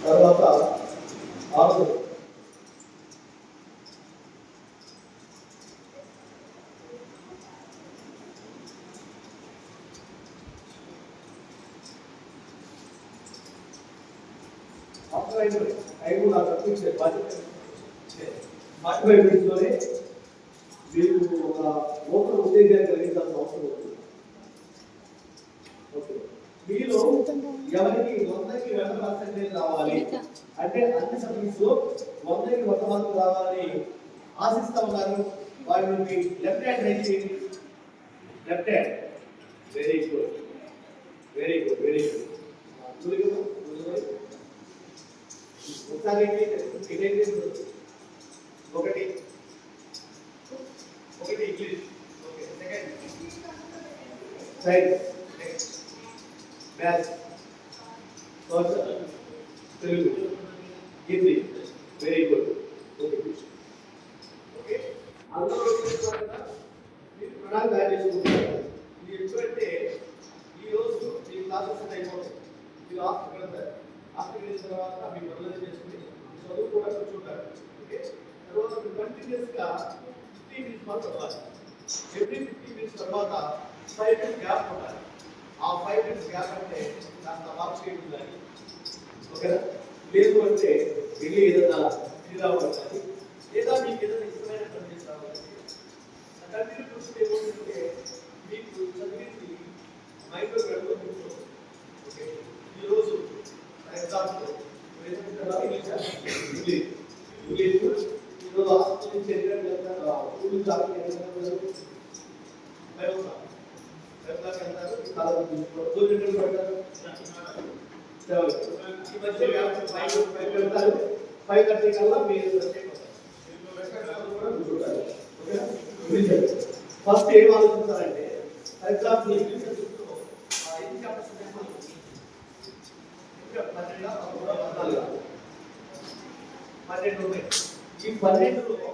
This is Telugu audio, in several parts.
తర్వాత 6 5 నాకు తప్పించే బాధ్యత 45 మినిట్స్లోనే మీకు ఒక నూతన ఉత్తేజాన్ని కలిగించాల్సిన అవసరం ఉంది. ఓకే, మీలో ఎవరికి 100కి 100% రావాలి అంటే అన్ని సబ్జెక్ట్స్ లో 100కి 100 మార్కులు రావాలని ఆశిస్తా ఉన్నారు. వారికి లెఫ్ట్ హ్యాండ్ రైట్ చేయండి. Left hand. Very good, very good, very good. ఒకసారి ఒకటి English. Okay, second science, next maths, social, Telugu, Hindi. Very good. Okay okay, అందరూ మీరు ప్రణాళిక తయారు చేసుకుంటారు. మీరు ఎప్పుడంటే ఈరోజు మీ క్లాసెస్ అయిపోతాయి. మీరు హాస్టల్కి వెళ్తారు. హాస్టల్కి వెళ్ళిన తర్వాత మీరు మొదలు చేసుకుని చదువు కూడా కూర్చుంటారు. ఓకే, తర్వాత మీరు కంటిన్యూస్గా 15 మినిట్స్ మాత్రం చదవాలి. ఎవ్రీ 15 మినిట్స్ తర్వాత 5 మినిట్స్ గ్యాప్ ఉండాలి. ఆ 5 మినిట్స్ గ్యాప్ అంటే కాస్త మార్క్స్ ఉండాలి. ఓకేనా? లేదు అంటే వెళ్ళి ఏదైనా ఇది రావాలి, లేదా మీకు ఏదైనా ఇష్టమైన పని చేసి రావాలి. కంటిన్యూ చూస్తే ఏమవుతుందంటే మీకు చదివింది మైండ్లో వెళ్ళడం కూర్చోదు. ఓకే, ఈరోజు ఫర్ ఎగ్జాంపుల్ ఇంగ్లీష్ ఈరోజు హాస్టల్ నుంచి ఎక్కడ స్కూల్ జాబ్ వెళ్తారు, ఈ మధ్య 5:30 కల్లా మీరు ఫస్ట్ ఏం ఆలోచిస్తారంటే ఫర్ ఎగ్జాంపుల్ ఇంగ్లీష్ ఎన్ని చాప్టర్స్ ఉన్నాయి? ఈ 12లో 12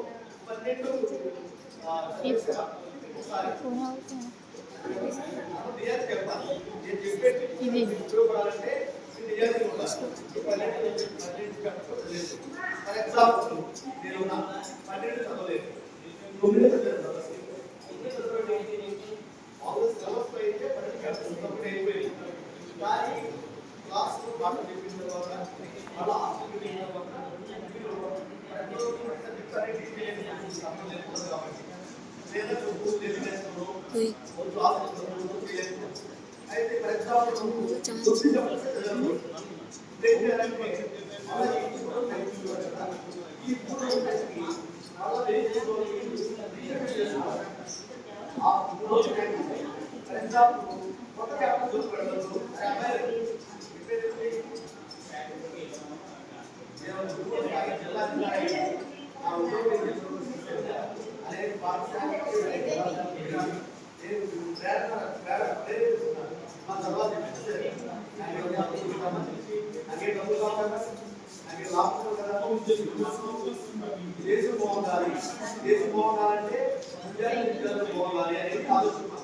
అయితే ఫర్ ఎగ్జాంపుల్ దేశం బాగుండాలి, దేశం బాగుండాలంటే బాగుండాలి అనేది ఆలోచిస్తున్నాం.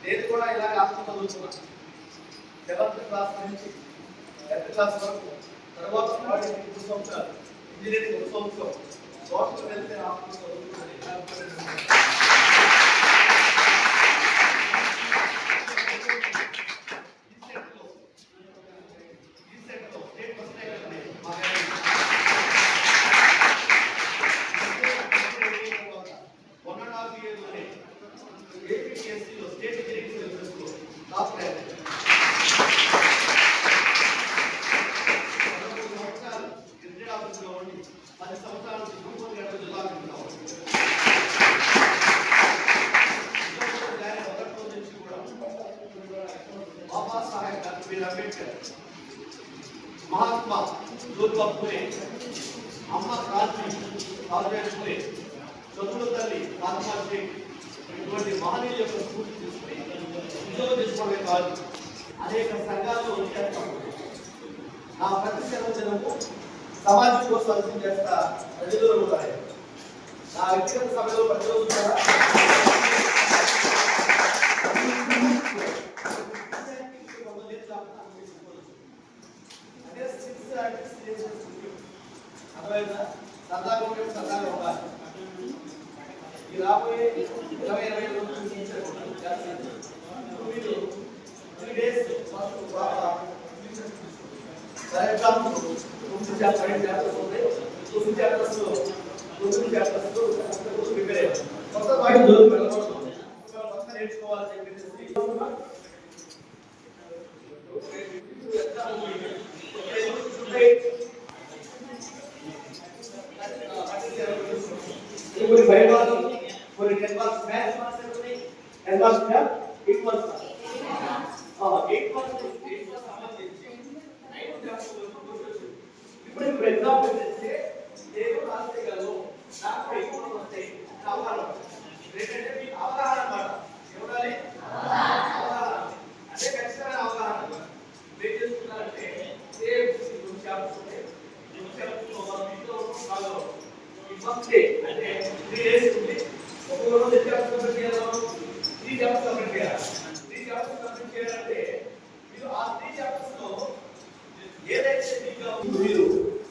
నేను కూడా ఇలాగ ఆలోచన చదువుతున్నాను. 7th క్లాస్ నుంచి 10th క్లాస్ వరకు, తర్వాత 2 సంవత్సరాలు ఇంజనీరింగ్ 1 సంవత్సరం, సోషల్ వెల్ఫేర్ హాస్టల్ చదువుతున్నాను. महात्मा ज्योतिबा फुले, अम्मा क्रांति सावित्री फुले, चतुर तल्ली महात्मा शेख इటువంటి మహనీయుల యొక్క స్ఫూర్తి తీసుకుని ఉద్యోగం చేసుకోవడమే కాదు అనేక సంఘాల్లో వచ్చేస్తాం. నా ప్రతి సెలవు సమాజం కోసం అర్థం చేస్తా ప్రజలు ఉంటాయి. నా వ్యక్తిగత సభలో ప్రతిరోజు కూడా మీరు 3 days first for example 2 chapters ఉన్నాయి. 2 చాప్టర్స్ ప్రిపేర్ అయ్యారు. కొత్త పాయింట్ జోన్ వెళ్ళకూడదు. కొత్త నేర్చుకోవాలని చెప్పేసి కొన్ని 5 మార్క్స్ కొన్ని 10 మార్క్స్ మ్యాథ్స్ మార్క్స్ ఉన్నాయి. 10 మార్క్స్ 8 మార్క్స్ 8 మార్క్స్ సంబంధించి 9 చాప్టర్స్ ఇప్పుడు ఎగ్జాంపుల్ చేస్తే నేను రాసేయగలను నాకు ఎక్కువ వస్తాయి అవగాహన ఏంటంటే మీ అవగాహన అన్నమాట. ఏమనాలి? అవగాహన అంటే ఖచ్చితమైన అవగాహన. ఏం చేసుకుంటారంటే సేమ్ 2 చాప్టర్స్ ఉన్నాయి. 2 చాప్టర్స్ లో మనం ఇంట్లో ఫాలో ఫస్ట్ డే అంటే 3 days ఉంది. ఒక్కొక్క రోజు చాప్టర్ కంప్లీట్ చేయాలి. 3 చాప్టర్స్ కంప్లీట్ చేయాలి. 3 చాప్టర్స్ కంప్లీట్ చేయాలంటే మీరు ఆ 3 చాప్టర్స్ లో ఏదైతే మీకు మీరు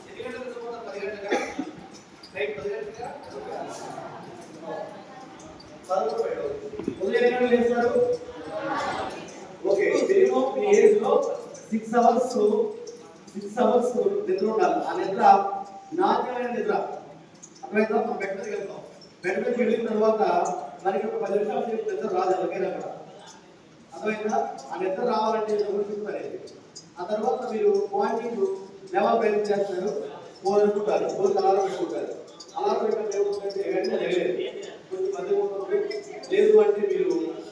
ఎన్ని గంటలకు చదువుతారు? 10 గంటలుగా నైట్ 10 గంటలుగా చదువుకోవాలి. ఉదయం ఎన్ని గంటలకు లేస్తారు? ఓకే, మినిమం మీ ఏజ్ లో 6 అవర్స్ నిద్ర ఉండాలి. ఆ నిద్ర నాణ్యమైన నిద్ర. అక్కడైతే మనం బెడ్ మీదకి వెళ్తాం. బెడ్ మీదకి వెళ్ళిన తర్వాత మనకి ఒక 10 నిమిషాల సేపు నిద్ర రాదు ఎవరికైనా అక్కడ. అర్థమైందా? ఆ నిద్ర రావాలంటే ఎవరు చెప్తారు. ఆ తర్వాత మీరు మార్నింగ్ లెవెల్ ప్రయత్నం చేస్తారు. 4 అనుకుంటారు. 4 అలారం పెట్టుకుంటారు. అలారం పెట్టినప్పుడు ఏమవుతుందంటే వెంటనే లేవలేదు. కొంచెం మధ్య లేదు అంటే మీరు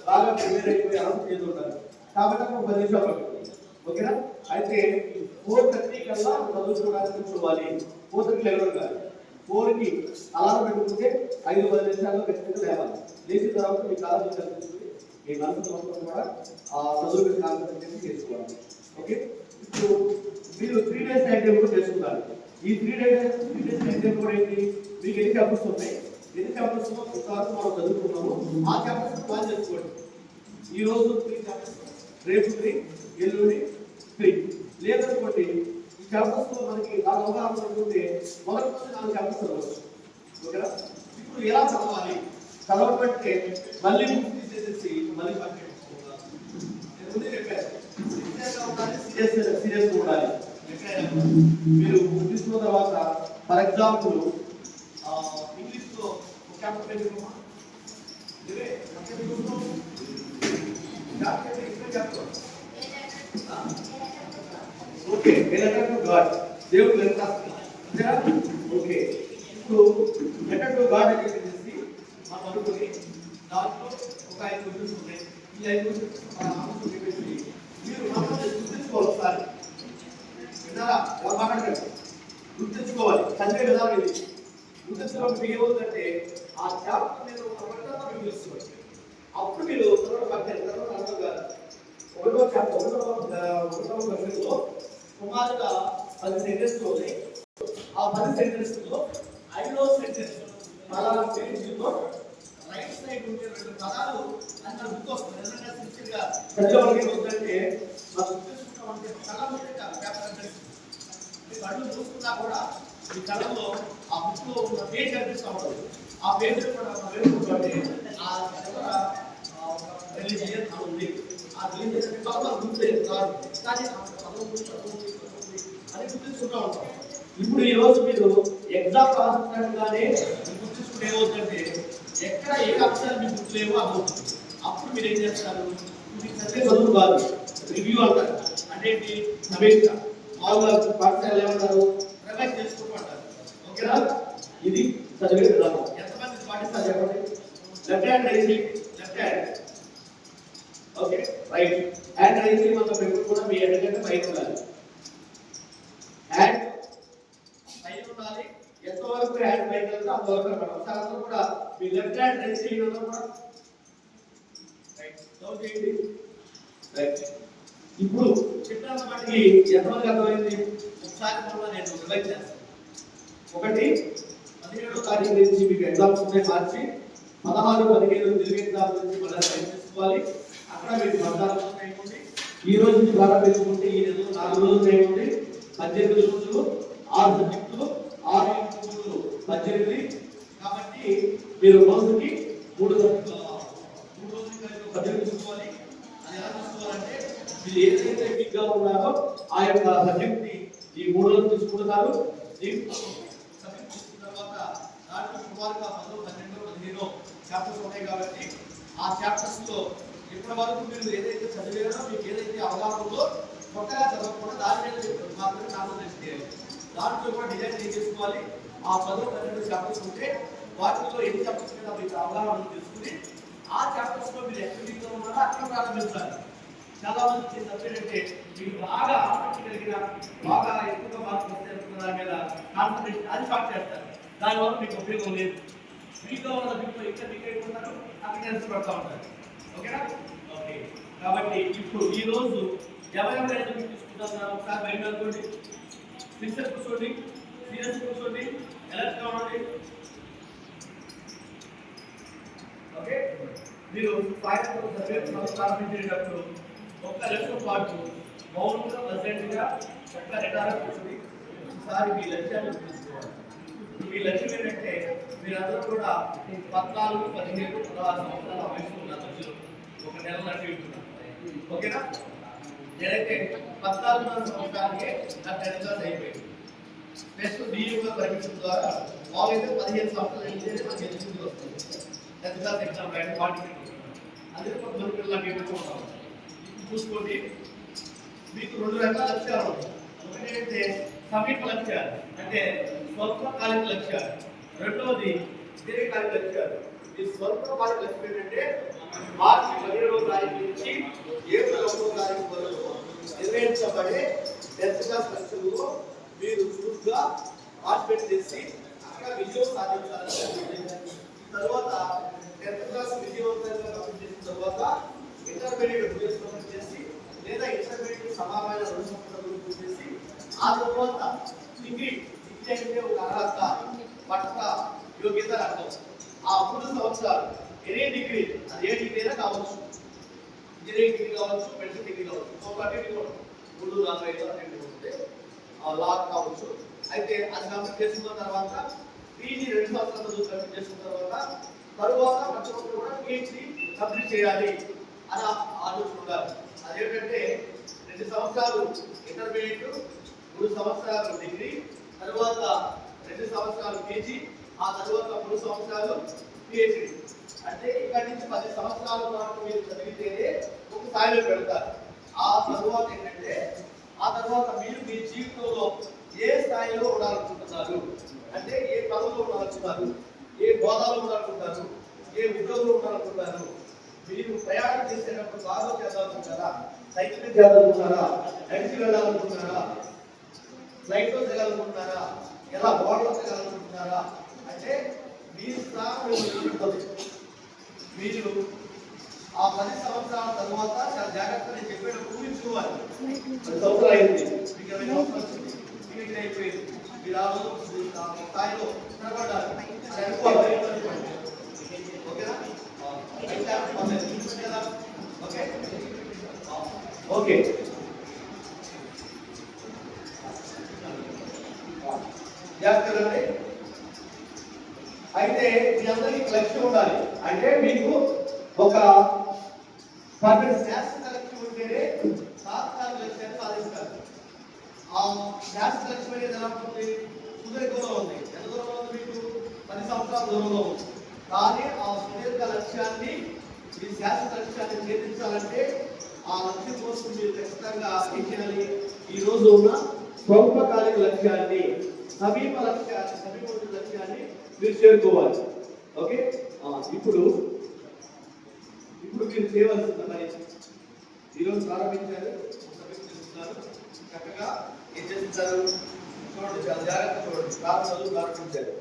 బాగా ప్రిపేర్ అయిపోయి అలవాటు చేస్తుంటారు. కాబట్టి ఒక 10 నిమిషాలు పడుతుంది. ఓకేనా? అయితే 4:30 కల్లా చదువుకోవడానికి కూర్చోవాలి. 4:30 లేవడం కాదు. 4కి అలారం పెట్టుకుంటే 5-10 నిమిషాల్లో ఖచ్చితంగా లేవాలి. లేచిన తర్వాత మీ కాలం చదువుతుంది. మీ మనసు మొత్తం కూడా ఆ చదువు మీద కాన్సంట్రేషన్ చేసుకోవాలి. ఓకే, ఇప్పుడు మీరు 3 days టైం టేబుల్ చేసుకుంటారు. ఈ 3 days టైం టేబుల్ కూడా ఏంటి? మీకు ఎన్ని చాప్టర్స్ ఉన్నాయి? ఎన్ని చాప్టర్స్ ఇంతవరకు మనం చదువుకున్నాము ఆ చాప్టర్స్ ప్లాన్ చేసుకోండి. ఈ రోజు 3 చాప్టర్స్, రేపు 3, ఎల్లుండి 3. లేదనుకోండి ఈ చాప్టర్స్ లో మనకి బాగా అవగాహన ఉంటే మొదటి నుంచి 4 చాప్టర్స్ చదవచ్చు. ఓకేనా? ఇప్పుడు ఎలా చదవాలి? చదవబట్టే మళ్ళీ బుక్ తీసేసి మళ్ళీ పక్కన సీరియస్ ఉండాలి. మీరు బుక్ తీసుకున్న తర్వాత ఫర్ ఎగ్జాంపుల్ ఇంగ్లీష్ లో ఒక చాప్టర్ పెట్టుకోమా. Okay, letter to God. దేవుడు లెటర్ రాస్తున్నా. ఓకే, ఇప్పుడు లెటర్ టు గాడ్ అని చెప్పేసి మనం అనుకుని దాంట్లో ఒక 5 క్వశ్చన్స్ ఉన్నాయి. ఈ 5 క్వశ్చన్స్ మన ఆన్సర్ చెప్పేసి మీరు మాత్రం గుర్తించుకోవాలి. ఒకసారి విన్నారా? ఎలా మాట్లాడకండి, గుర్తించుకోవాలి. చదివే విధానం ఇది. గుర్తించడం మీకు ఏమవుతుందంటే ఆ చాప్టర్ మీద ఒక పట్టణంలో మీకు తెలుస్తుంది. అప్పుడు మీరు తర్వాత పక్కన తర్వాత అర్థం కాదు. ఒకటో క్వశ్చన్లో సుమారుగా 10 సెంటెన్స్లు ఉన్నాయి. ఆ 10 సెంటెన్స్లో 5వ సెంటెన్స్ పలానా పేజీలో రైట్ సైడ్ ఉండే 2 పదాలు అన్న బుక్ వస్తుంది. ఎందుకంటే సిన్సియర్గా చదివే వాళ్ళకి ఏమవుతుందంటే మనం గుర్తించుకుంటామంటే కళ ఉంటే పేపర్ అనిపిస్తుంది. మీ కళ్ళు చూసుకున్నా కూడా మీ కళలో ఆ బుక్ లో ఉన్న పేజ్ కనిపిస్తూ ఉంటుంది. ఆ పేజ్ కూడా వేసుకుంటే ఆ రిలీజియన్ ఉంది. ఆ రిలీజియన్ పదం గుర్తులేదు కాదు, కానీ పదం అని గుర్తించుకుంటూ ఉంటాం. ఇప్పుడు ఈ రోజు మీరు ఎగ్జామ్ రాస్తున్నట్టుగానే గుర్తించుకుంటే ఏమవుతుందంటే ఎక్కడ ఏ అక్షరాలు మీకు గుర్తులేవో అర్థమవుతుంది. అప్పుడు మీరు ఏం చేస్తారు? మీకు చదివే చదువు కాదు, రివ్యూ అంటారు. అంటే సమీక్ష. మామూలుగా పాఠశాల ఏమంటారు? రివైజ్ చేసుకుంటూ అంటారు. ఓకేనా? ఇది చదివే విధానం. ఎంతమంది పాటిస్తారు చెప్పండి? Left hand raising, left hand. Okay, right hand raising మనం ఎప్పుడు కూడా మీ ఎందుకంటే పైన ఉండాలి. హ్యాండ్ పైన ఉండాలి. ఎంతవరకు హ్యాండ్ పైన వెళ్తే అంతవరకు మనం ఒకసారి కూడా మీ లెఫ్ట్ హ్యాండ్ రైజ్ చేయడం కూడా రైట్ డౌన్ చేయండి. రైట్. ఇప్పుడు చెప్పిన వాటికి ఎంతమంది అర్థమైంది? ఒకసారి మళ్ళీ నేను రివైజ్ చేస్తాను. 17వ తారీఖు నుంచి మీకు ఎగ్జామ్స్ ఉన్నాయి. మార్చి 16, 17 తెలుగు ఎగ్జామ్ నుంచి మళ్ళీ టైం చేసుకోవాలి. అక్కడ మీకు 14 టైం ఉంది. ఈ రోజు నుంచి ప్రారంభించుకుంటే ఈ నెలలో 4 రోజులు టైం ఉంది. 18 రోజులు 6 సబ్జెక్టులు 6 ఇంటూ 18. కాబట్టి మీరు రోజుకి మూడు రోజులు సబ్జెక్ట్ తీసుకోవాలి. అది ఎలా తీసుకోవాలంటే మీరు ఏదైతే వీక్ గా ఉన్నారో ఆ యొక్క సబ్జెక్ట్ ని ఈ 3 రోజులు తీసుకుంటున్నారు. సబ్జెక్ట్ తీసుకున్న తర్వాత దాంట్లో సుమారుగా 10, 12, 15 చాప్టర్స్ ఉన్నాయి కాబట్టి ఆ చాప్టర్స్ లో ఇప్పటి వరకు మీరు ఏదైతే చదివారో మీకు ఏదైతే అవగాహన ఉందో కొత్తగా చదవకుండా దాని మీద మాత్రమే కాన్సన్ట్రేట్ చేయాలి. దాంట్లో కూడా డిజైన్ చేసుకోవాలి. ఆ 10, 12 చాప్టర్స్ ఉంటే వాటిలో ఎన్ని చాప్టర్స్ మీద మీకు అవగాహన తెలుసుకుని ఆ చాప్టర్స్ లో మీరు ఎక్స్పీరియన్స్ ఉన్నారో అక్కడ ప్రారంభించాలి. చాలా మంది సబ్జెక్ట్ అంటే మీకు బాగా ఆసక్తి కలిగిన బాగా ఎక్కువగా మార్క్స్ వస్తే దాని మీద కాన్సన్ట్రేషన్ అది స్టార్ట్ చేస్తారు. దానివల్ల మీకు ఉపయోగం లేదు. మీతో ఉన్న మీకు ఇంకా మీకు అయిపోతారు అక్కడ పడుతూ ఉంటారు. ఓకేనా? ఓకే. కాబట్టి ఇప్పుడు ఈ రోజు ఎవరెవరైతే మీకు తీసుకుంటున్నారో ఒకసారి బయట అనుకోండి. ఫిక్సెడ్ కూర్చోండి, సీరియస్ కూర్చోండి, ఎలర్ట్ గా ఉండండి. ఓకే, మీరు సాయంత్రం సబ్జెక్ట్ ప్రారంభించేటప్పుడు ఒక్క లక్ష్యం పాటు మౌనంగా ప్రెసెంట్గా ఒక్క రిటారా కూర్చొని ఒకసారి మీ లక్ష్యాన్ని తీసుకోవాలి. మీ లక్ష్యం ఏంటంటే మీరందరూ కూడా 14, 15, 16 సంవత్సరాల వయసు ఉన్న మధ్యలో ఒక నెల నడుచుకుంటున్నారు. ఓకేనా? నేనైతే 14 సంవత్సరాలకే నా 10th క్లాస్ అయిపోయింది. నెక్స్ట్ డియూగా పరీక్షల ద్వారా వాళ్ళైతే 15 సంవత్సరాలు అయితేనే మనకి ఎలిజిబిలిటీ వస్తుంది. 10th క్లాస్ ఎగ్జామ్ రాయడం వాటికి అందుకే కొంతమంది పిల్లలకి ఉంటాం. చూసుకోండి, మీకు 2 రకాల లక్ష్యాలు ఉంటాయి. ఒకటి ఏంటంటే సమీప లక్ష్యాలు, అంటే స్వల్పకాలిక లక్ష్యాలు. రెండవది దీర్ఘకాలిక లక్ష్యాలు. ఈ స్వల్పకాలిక లక్ష్యం ఏంటంటే మార్చి 17వ తారీఖు నుంచి ఏప్రిల్ 1వ తారీఖు వరకు నిర్వహించబడే 10th క్లాస్ లక్ష్యంలో మీరు చురుగ్గా పార్టిసిపేట్ చేసి అక్కడ విజయం సాధించాలని. తర్వాత 10th క్లాస్ విజయవంతంగా కంప్లీట్ చేసిన తర్వాత ఇంటర్మీడియట్ కంప్లీట్ చేసి లేదా ఇంటర్మీడియట్ సమానమైన 2 సంవత్సరాలు పూర్తి చేసి ఆ తర్వాత డిగ్రీ అంటే ఒక అర్హత పట్ట యోగ్యత అర్థం. ఆ 3 సంవత్సరాలు ఎనీ డిగ్రీ, అది ఏ డిగ్రీ అయినా కావచ్చు, ఇంజనీరింగ్ డిగ్రీ కావచ్చు, మెడిసిన్ డిగ్రీ కావచ్చు, ఒకటి 3, 4, 5 డిగ్రీ ఉంటే లా కావచ్చు. అయితే అది కంప్లీట్ చేసుకున్న తర్వాత పీజీ 2 సంవత్సరాలు కంప్లీట్ చేసుకున్న తర్వాత మధ్యలో కూడా పిహెచ్డి కంప్లీట్ చేయాలి అని ఆలోచన ఉండాలి. అదేంటంటే 2 సంవత్సరాలు ఇంటర్మీడియట్, 3 సంవత్సరాలు డిగ్రీ, తర్వాత 2 సంవత్సరాలు పీజీ, ఆ తర్వాత 3 సంవత్సరాలు పిహెచ్డి. అంటే ఇక్కడి నుంచి 10 సంవత్సరాల పాటు మీరు చదివితేనే ఒక స్థాయిలో పెడతారు. ఆ తర్వాత ఏంటంటే ఆ తర్వాత మీరు మీ జీవితంలో ఏ స్థాయిలో ఉండాలనుకుంటున్నారు, అంటే ఏ పదవిలో ఉండాలనుకుంటున్నారు, ఏ హోదాలో ఉండాలనుకుంటారు, ఏ ఉద్యోగంలో ఉండాలనుకుంటారు, మీరు ప్రయాణం చేసేటప్పుడు బాగా చేయాలనుకుంటారా, సైకిల్ మీద చేయాలనుకుంటారా, నడిచి వెళ్ళాలనుకుంటున్నారా, ఫ్లైట్లో చేయాలనుకుంటున్నారా, ఎలా బోర్డులో చేయాలనుకుంటున్నారా, అంటే మీ స్థానం మీరు ఆ 10 సంవత్సరాల తర్వాత చాలా జాగ్రత్తగా నేను చెప్పేటప్పుడు ఊహించుకోవాలి. 10 సంవత్సరాలు అయింది, మీకు 20 సంవత్సరాలు వచ్చింది, మీకు అయిపోయింది, మీరు ఆ రోజు స్థాయిలో నిలబడాలి అని అనుకోవాలి. ఓకేనా? ఓకే ఓకే జాగ్రత్తగా. అయితే మీ అందరికీ లక్ష్యం ఉండాలి. అంటే మీకు ఒక శాస్త్ర లక్ష్యం ఉంటేనే తాత్కాలిక లక్ష్యాన్ని సాధిస్తారు. ఆ శాస్త్ర లక్ష్యం అనేది ఎలా ఉంటుంది? సుదీర్ఘంలో ఉంది. ఎంత దూరంలో ఉంది? మీకు 10 సంవత్సరాల దూరంలో ఉంది. కానీ ఆ సుదీర్ఘ లక్ష్యాన్ని, ఈ శాస్త్ర లక్ష్యాన్ని ఛేదించాలంటే ఆ లక్ష్యం కోసం మీరు ఖచ్చితంగా ఏం చేయాలి? ఈ రోజు ఉన్న స్వల్పకాలిక లక్ష్యాన్ని, సమీప లక్ష్యాన్ని మీరు చేరుకోవాలి. ఓకే, ఇప్పుడు మీరు చేయవలసిన పని ఈరోజు ప్రారంభించారు, చక్కగా ఏం చేస్తారు చూడండి, చాలా జాగ్రత్త చూడండి. చదువు ప్రారంభించారు.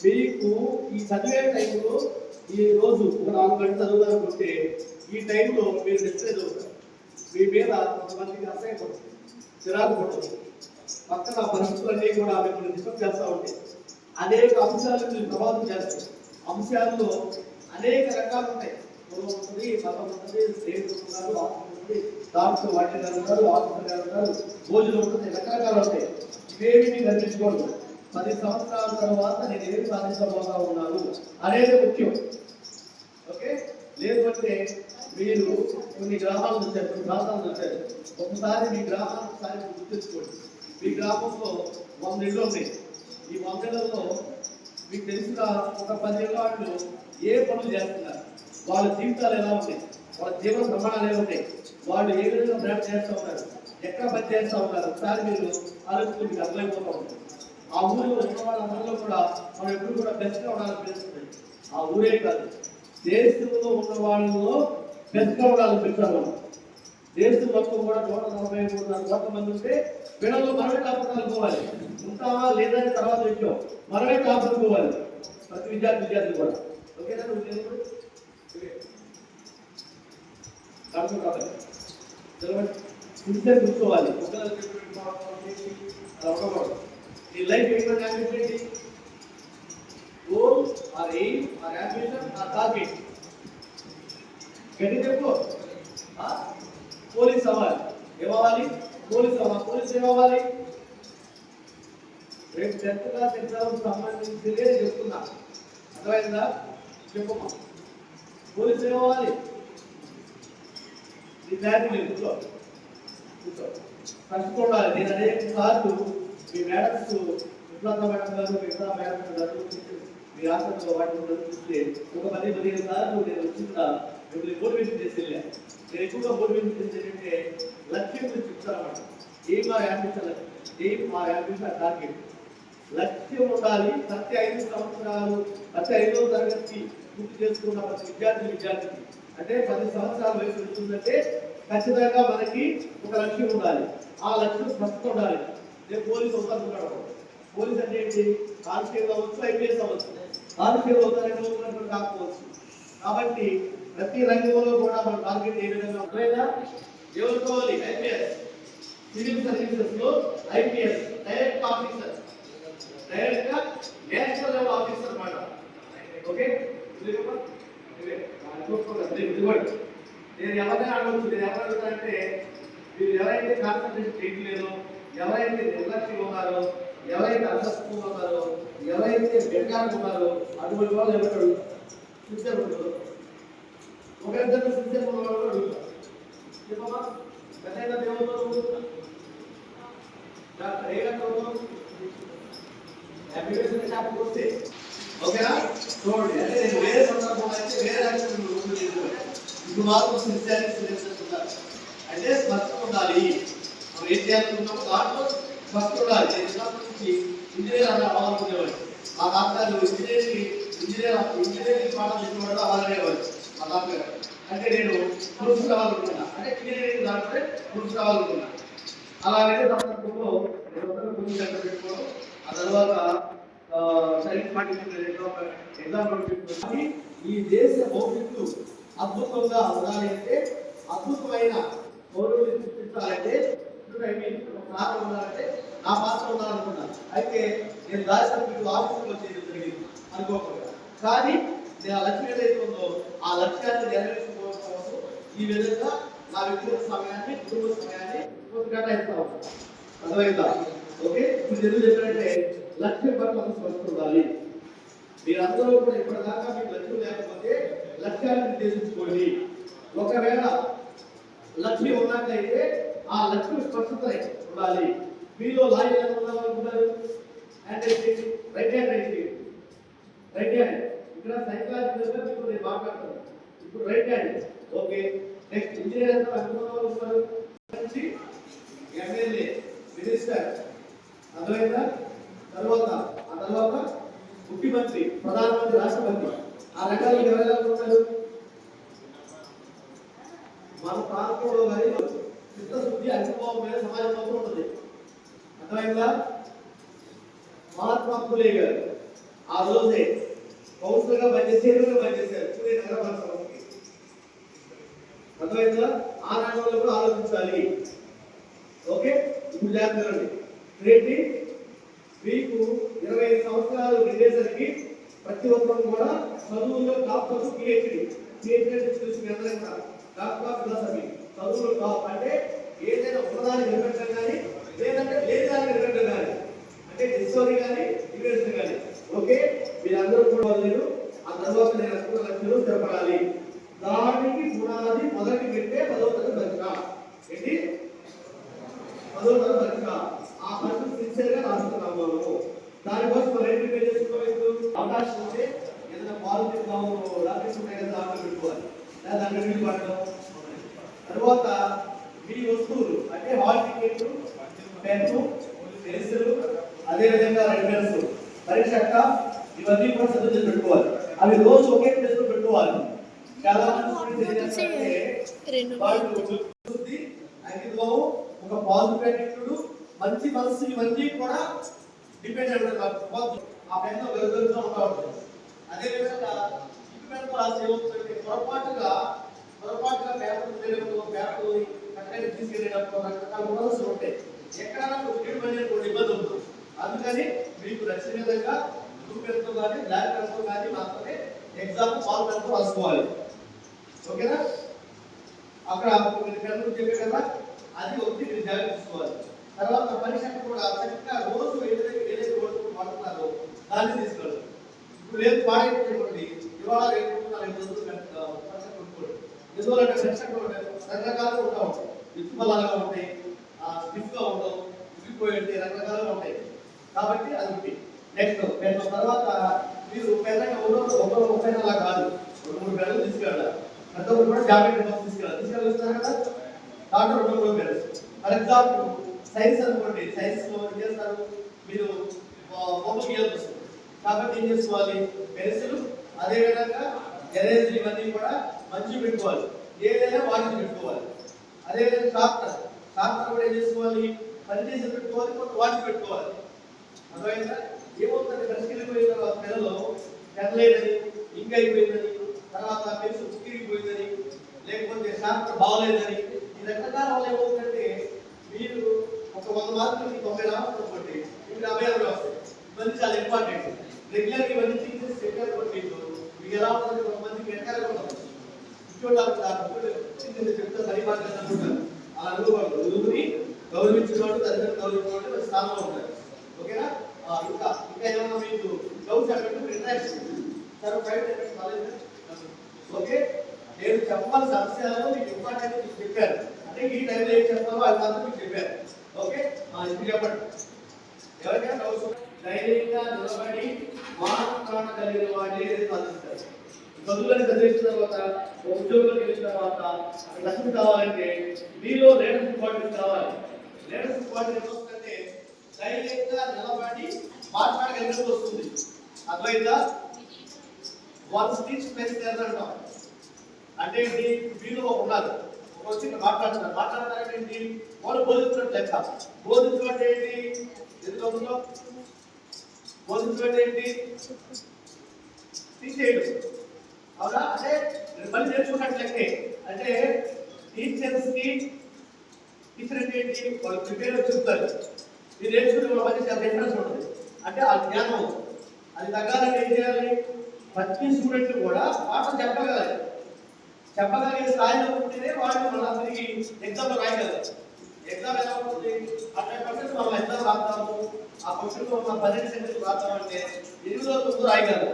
మీకు ఈ చదివే టైంలో ఈ రోజు ఒక 4 గంటలు చదువుతారనుకుంటే ఈ టైంలో మీరు నిద్ర చదువుతారు. మీ మీద కొంతమందికి అసహ్యం పడుతుంది, చిరాకు పడుతుంది, పక్కన పరిస్థితులన్నీ కూడా మిమ్మల్ని డిస్టర్బ్ చేస్తూ ఉంటాయి. అనేక అంశాలు మీరు ప్రభావితం చేస్తాయి. అంశాల్లో అనేక రకాలు ఉంటాయి. కులం ఉంటుంది, మతం ఉంటుంది, స్నేహితులు ఉన్నారు, ఆత్మ ఉంటుంది, దాంట్లో వాటి ఉన్నారు, ఆత్మ ఉన్నారు, భోజనం ఉంటుంది, రకరకాలు ఉంటాయి. ఇవేమి గర్వించుకోండి. 10 సంవత్సరాల తర్వాత నేను ఏమి సాధించబోతా ఉన్నాను అనేది ముఖ్యం. ఓకే, లేకపోతే మీరు కొన్ని గ్రామాలు వచ్చారు, కొన్ని ప్రాంతాలు వచ్చారు. ఒకసారి మీ గ్రామాన్ని ఒకసారి గుర్తించుకోండి. మీ గ్రామంలో 100 ఇళ్ళు ఉన్నాయి. ఈ 100 ఇళ్లలో మీకు తెలిసిన ఒక 10 ఇళ్ళ వాళ్ళు ఏ పనులు చేస్తున్నారు, వాళ్ళ జీవితాలు ఎలా ఉంటాయి, వాళ్ళ జీవన ప్రమాణాలు ఎలా ఉంటాయి, వాళ్ళు ఏ విధంగా బ్రాండ్ చేస్తూ ఉన్నారు, ఎక్కడ పని చేస్తూ ఉన్నారు, ఒకసారి మీరు ఆలోచించి మీకు అర్థమైపోతూ ఉంటుంది. ఆ ఊరిలో ఉన్న వాళ్ళందరిలో కూడా మనం ఎప్పుడు కూడా బెస్ట్గా ఉండాలని తెలుస్తుంది. ఆ ఊరే కాదు, దేశంలో ఉన్న వాళ్ళలో బెస్ట్గా ఉండాలని పెంచాలి. మనం దేశం మొత్తం కూడా 143 కోట్ల మంది ఉంటే వీళ్ళలో మనమే కాపాడుకోవాలి. ఉంటావా లేదని తర్వాత విషయం, మనమే కాపాడుకోవాలి ప్రతి విద్యార్థి కూడా. ఓకేనా? కూర్చోవాలి. ఈ లైఫ్ ఏంటంటే goal or aim or ambition or target. గట్టి చెప్పు. పోలీస్ అవ్వాలి. ఏమవ్వాలి? పోలీస్ అవ్వాలి. పోలీస్ ఏమవ్వాలి? రేపు 10th క్లాస్ ఎగ్జామ్ సంబంధించిందే చెప్తున్నా. అర్థమైందా? చెప్పమ్మా. పోలీస్ ఏమవ్వాలి? ఈ బ్యాగ్ లేదు, కూర్చో కూర్చో. కష్టపడాలి. నేను అనేక సార్లు మీ మేడమ్స్ విప్లవ మేడం గారు, మిగతా మేడం గారు మీ రాష్ట్రంలో వాటిని చూస్తే ఒక 10-15 సార్లు నేను వచ్చిన మిమ్మల్ని మోటివేషన్ చేసి వెళ్ళాను. నేను ఎక్కువగా మోటివేషన్ చేసేటంటే లక్ష్యం గురించి చెప్తానమాట. ఏం మా యాంబిషన్ టార్గెట్. లక్ష్యం ఉండాలి. ప్రతి 5 సంవత్సరాలు, ప్రతి 5వ తరగతి పూర్తి చేసుకున్న ప్రతి విద్యార్థికి అంటే 10 సంవత్సరాల వయసు ఉంటుందంటే ఖచ్చితంగా మనకి ఒక లక్ష్యం ఉండాలి. ఆ లక్ష్యం స్పష్టంగా ఉండాలి. నేను పోలీసు అవుతాను. పోలీస్ అంటే ఏంటి? కానిస్టేబుల్ అవ్వచ్చు, ఐపీఎస్ అవ్వచ్చు. కానిస్టేబుల్ అవుతారంటే కాకపోవచ్చు. కాబట్టి ప్రతి రంగంలో కూడా మన టార్గెట్ ఏ విధంగా ఉంటుందా? ఎవరుకోవాలి? ఐపీఎస్. సివిల్ సర్వీసెస్ లో ఐపీఎస్ డైరెక్ట్ ఆఫీసర్, డైరెక్ట్ గా నేషనల్ లెవెల్ ఆఫీసర్ అన్నమాట. ఓకే, నేను ఎవరైనా అడగవచ్చు. నేను ఎవరు అడుగుతానంటే మీరు ఎవరైతే కాన్సన్ట్రేషన్ చేయట్లేదో, ఎవరైతే నిర్లక్ష్యం ఉన్నారో, ఎవరైతే అసక్తిగా ఉన్నారో, ఎవరైతే బెంగాలు ఉన్నారో అటువంటి వాళ్ళు ఎవరు సిన్సియర్ ఉంటారు. ఒకరిద్దరు సిన్సియర్ ఉన్న వాళ్ళు అడుగుతారు. చెప్పమ్మా, పెద్ద దేవుడు డాక్టర్ అప్లికేషన్ షాప్కి వస్తే ఓకేనా? చూడండి, అంటే నేను వేరే సందర్భంలో అయితే వేరే ఇప్పుడు మాత్రం సిన్సియారిటీ అంటే స్పష్టం ఉండాలి. మనం ఏం చేయాలనుకున్నామో దాంట్లో స్పష్టం ఉండాలి. నేను చిన్నప్పటి నుంచి ఇంజనీర్ అవ్వాలనుకునేవాడు. మా తాతగారు ఇంజనీరింగ్ పాఠం చెప్పేవాడు, అలాగనేవాడు మా తాతగారు. అంటే నేను ప్రొఫెసర్ కావాలనుకున్నా, అంటే ఇంజనీరింగ్ దాంట్లో ప్రొఫెసర్ కావాలనుకున్నా. అలాగైతే సందర్భంలో నేను కోచింగ్ సెంటర్ పెట్టుకోవడం, ఆ తర్వాత సైన్స్ ఎగ్జామ్. ఈ దేశ భవిష్యత్తు అద్భుతంగా ఉండాలి అంటే, అద్భుతమైన పౌరుడిని సృష్టించాలంటే కారణం ఉండాలంటే నా పాత్ర ఉండాలనుకున్నాను. అయితే నేను దాదాపు ఆఫీసులో చేయడం జరిగింది అనుకోకుండా. కానీ నేను ఆ లక్ష్యం ఏదైతే ఉందో ఆ లక్ష్యాన్ని నెరవేర్చుకోవడం కోసం ఈ విధంగా నా వ్యక్తిగత సమయాన్ని, కుటుంబ సమయాన్ని కేటాయిస్తా ఉంటాను. అర్థమైందా? ఓకే, ఇప్పుడు ఎందుకు చెప్పారంటే లక్ష్యం పట్ల స్పష్టత ఉండాలి. మీరందరూ కూడా ఇప్పటిదాకా మీకు లక్ష్యం లేకపోతే లక్ష్యాన్ని నిర్దేశించుకోండి. ఒకవేళ లక్ష్యం ఉన్నట్లయితే ఆ లక్ష్యం స్పష్టత ఉండాలి. మీలో లాయర్ ఎంత ఉండాలనుకుంటారు? Hand right, right hand right చేయండి. రైట్ హ్యాండ్ ఇక్కడ సైకలాజికల్గా మీకు నేను మాట్లాడతాను. ఇప్పుడు right hand. Okay, next engineer ఎంత అనుకున్నారు? ఎమ్మెల్యే, మినిస్టర్, అర్థమైందా? ఆ తర్వాత ముఖ్యమంత్రి, ప్రధానమంత్రి, రాష్ట్రపతి. ఆ రకాలు ఎవరైనా ఉంటారు మన ప్రాంతంలో. కానీ చిత్తశుద్ధి, అనుభవం మీద సమాజం మొత్తం ఉంటుంది. అర్థమైందా? మహాత్మా ఫులే గారు ఆ రోజే కౌన్సిలర్గా పనిచేసారు. పూణే నగరపాలక సంస్థకి. అర్థమైందా? ఆ రంగంలో కూడా ఆలోచించాలి. ఓకే, ఇప్పుడు జాగ్రత్త. ఏంటి మీకు 25 సంవత్సరాలు నిండేసరికి ప్రతి ఒక్కరు కూడా చదువుల్లో టాప్ పిహెచ్డి తెలుసు అందరూ డాక్టర్ ఆఫ్ ఫిలాసఫీ చదువులు టాప్. అంటే ఏదైనా ఉన్నదాన్ని నిలబెట్టడం కానీ, లేదంటే లేని దాన్ని నిలబెట్టడం కానీ, అంటే డిస్కవరీ కానీ, ఇన్వెన్షన్ కానీ. ఓకే, మీరందరూ కూడా లేదు. ఆ తర్వాత నేను అనుకున్న లక్ష్యంలో స్థిరపడాలి. దానికి పునాది మొదటి పెట్టే 10వ తరగతి పరీక్ష. ఏంటి 10వ తరగతి పరీక్ష. ఆ పరీక్ష సిన్సియర్ గా రాస్తున్నాము మనము. దానికోసం మనం ఏం ప్రిపేర్ చేసుకోవచ్చు? అవకాశం ఉంటే ఏదైనా పాలిటిక్స్ డాక్టర్స్ ఉంటాయి కదా, దాంట్లో పెట్టుకోవాలి, లేదా దాంట్లో నీళ్ళు పడడం. తర్వాత మీ వస్తువులు అంటే హాల్ టికెట్, పెన్ను, పెన్సిల్, అదేవిధంగా రెఫరెన్స్, పరీక్ష ఇవన్నీ కూడా సిద్ధం చేసి పెట్టుకోవాలి. అవి రోజు ఒకే ప్లేస్ లో పెట్టుకోవాలి. చాలా మంది అంకితభావం, ఒక పాజిటివ్ యాటిట్యూడ్, మంచి మనసు, ఇవన్నీ కూడా డిపెండ్ అయి ఉంటాయి. ఆ పెన్ను వెలుగుగా ఉంటాడు. అదేవిధంగా ఇంటి రాసి ఏమవుతుందంటే పొరపాటుగా పేపర్ కట్టని తీసుకెళ్ళేటప్పుడు రకరకాల సమస్యలు ఉంటాయి. ఎక్కడైనా ఇబ్బంది ఉంటుంది. అందుకని మీకు నచ్చిన విధంగా బ్లూ పెన్తో కానీ బ్లాక్ పెన్తో కానీ మాత్రమే ఎగ్జామ్ పాల్ పెన్తో రాసుకోవాలి. ఓకేనా? అక్కడ మీరు పెన్ను చెప్పే కదా, అది ఒకటి మీరు జాగ్రత్త తీసుకోవాలి. తర్వాత పరీక్షకు కూడా చక్కగా రోజు ఏదైతే వాడుతున్నారో దాన్ని తీసుకోవాలి. ఇప్పుడు లేదు పాడైపోయింది, ఇవాళ రేపు 4 రోజులు కొనుక్కోండి. ఎందువల్లంటే పరీక్షకు రకరకాలుగా ఉంటా ఉంటాయి. విత్తుబలాగా ఉంటాయి, స్టిఫ్గా ఉండవు, ఉగిపోయి ఉంటాయి, రకరకాలుగా ఉంటాయి. కాబట్టి అది ఒకటి. నెక్స్ట్ పెన్ తర్వాత మీరు పెన్ ఒక పెన్ అలా కాదు, 2-3 పెన్నులు తీసుకెళ్ళాలి. ప్రతి ఒక్కరు కూడా జాకెట్ బాక్స్ తీసుకెళ్ళిస్తారు కదా, దాంట్లో 2-3 పెన్స్. ఫర్ ఎగ్జాంపుల్ సైన్స్ అనుకోండి, సైన్స్ లో ఏం చేస్తారు మీరు, బొమ్మ గీయాల్సి వస్తుంది. కాబట్టి ఏం చేసుకోవాలి? పెన్సిల్, అదేవిధంగా ఎరేజర్, ఇవన్నీ కూడా మంచి పెట్టుకోవాలి. ఏదైనా వాటిని పెట్టుకోవాలి. అదేవిధంగా షార్ప్నర్ కూడా ఏం చేసుకోవాలి? పనిచేసి పెట్టుకోవాలి, కొంత వాటి పెట్టుకోవాలి. అర్థమైందా? ఏమవుతుంది? పరిస్థితిపోయిన తర్వాత నెలలో పెనలేదని, ఇంక్ అయిపోయిందని, తర్వాత పెన్సిల్ ఉక్కిరిగిపోయిందని, లేకపోతే షార్ప్నర్ బాగలేదని, ఈ రకరకాల వల్ల ఏమవుతుందంటే మీరు ఒక 100 మార్కులకి 90 రావచ్చు అనుకోండి, ఇప్పుడు 50 వస్తాయి. ఇవన్నీ చాలా ఇంపార్టెంట్. రెగ్యులర్ ఇవన్నీ టీచర్స్ చెప్పారు కాబట్టి మీకు ఎలా ఉంటుంది? కొంతమందికి వెనకాల ఉండదు, చెప్తే పరిపాలన అనుకుంటారు. అలా అనుకోకూడదు. గురువుని గౌరవించుకోవడం, తల్లిదండ్రులు గౌరవించుకోవడం మంచి స్థానంలో ఉంటారు. ఓకేనా? ఇంకా ఏమన్నా మీకు డౌట్స్ అక్కడ ఇంట్రాక్షన్ ఓకే. నేను చెప్పాల్సిన అంశాలను మీకు ఇంపార్టెంట్ మీకు చెప్పారు. అంటే ఈ టైంలో ఏం చెప్తారో అది మాత్రం మీకు చెప్పారు. ఓకే, ఇప్పుడు చెప్పండి. ఎవరికైనా డౌట్స్? ధైర్యంగా నిలబడి మాట్లాడగలిగిన వాటిని సాధిస్తారు. చదువులను చదివించిన తర్వాత, ఉద్యోగులకు వెళ్ళిన తర్వాత లక్ష్మి కావాలంటే మీలో లీడర్షిప్ క్వాలిటీస్ కావాలి. లీడర్షిప్ క్వాలిటీ వస్తుందంటే ధైర్యంగా నిలబడి మాట్లాడగలిగినట్టు వస్తుంది. అర్థమైందా? వన్ స్పీచ్ మెసేజ్ అంటాం. అంటే ఏంటి? మీలో ఉన్నారు, వచ్చి మాట్లాడతారంటే ఏంటి? వాళ్ళు బోధించినట్టు లెక్క. బోధించడం అంటే ఏంటి? ఎందులో బోధించడం ఏంటి? తీసేయడం. అవునా? అంటే మళ్ళీ నేర్చుకున్నట్టు లెక్కే. అంటే టీచర్ అంటే ఏంటి? వాళ్ళు ప్రిపేర్ చెప్తారు, మీరు నేర్చుకునే వాళ్ళ మధ్య చాలా డిఫరెన్స్ ఉంటుంది. అంటే ఆ జ్ఞానం అది తగ్గాలంటే ఏం చేయాలి? ప్రతి స్టూడెంట్ కూడా పాఠం చెప్పగలిగే స్థాయిలో ఉంటేనే వాళ్ళు మన తిరిగి ఎగ్జామ్లో రాయగలరు. ఎగ్జామ్ ఎలా ఉంటుంది? 100% మనం ఎగ్జామ్ రాస్తాము, ఆ క్వశ్చన్లో మనం 12 సెంటెన్స్ రాస్తామంటే 8 రోజులు రాయగలరు.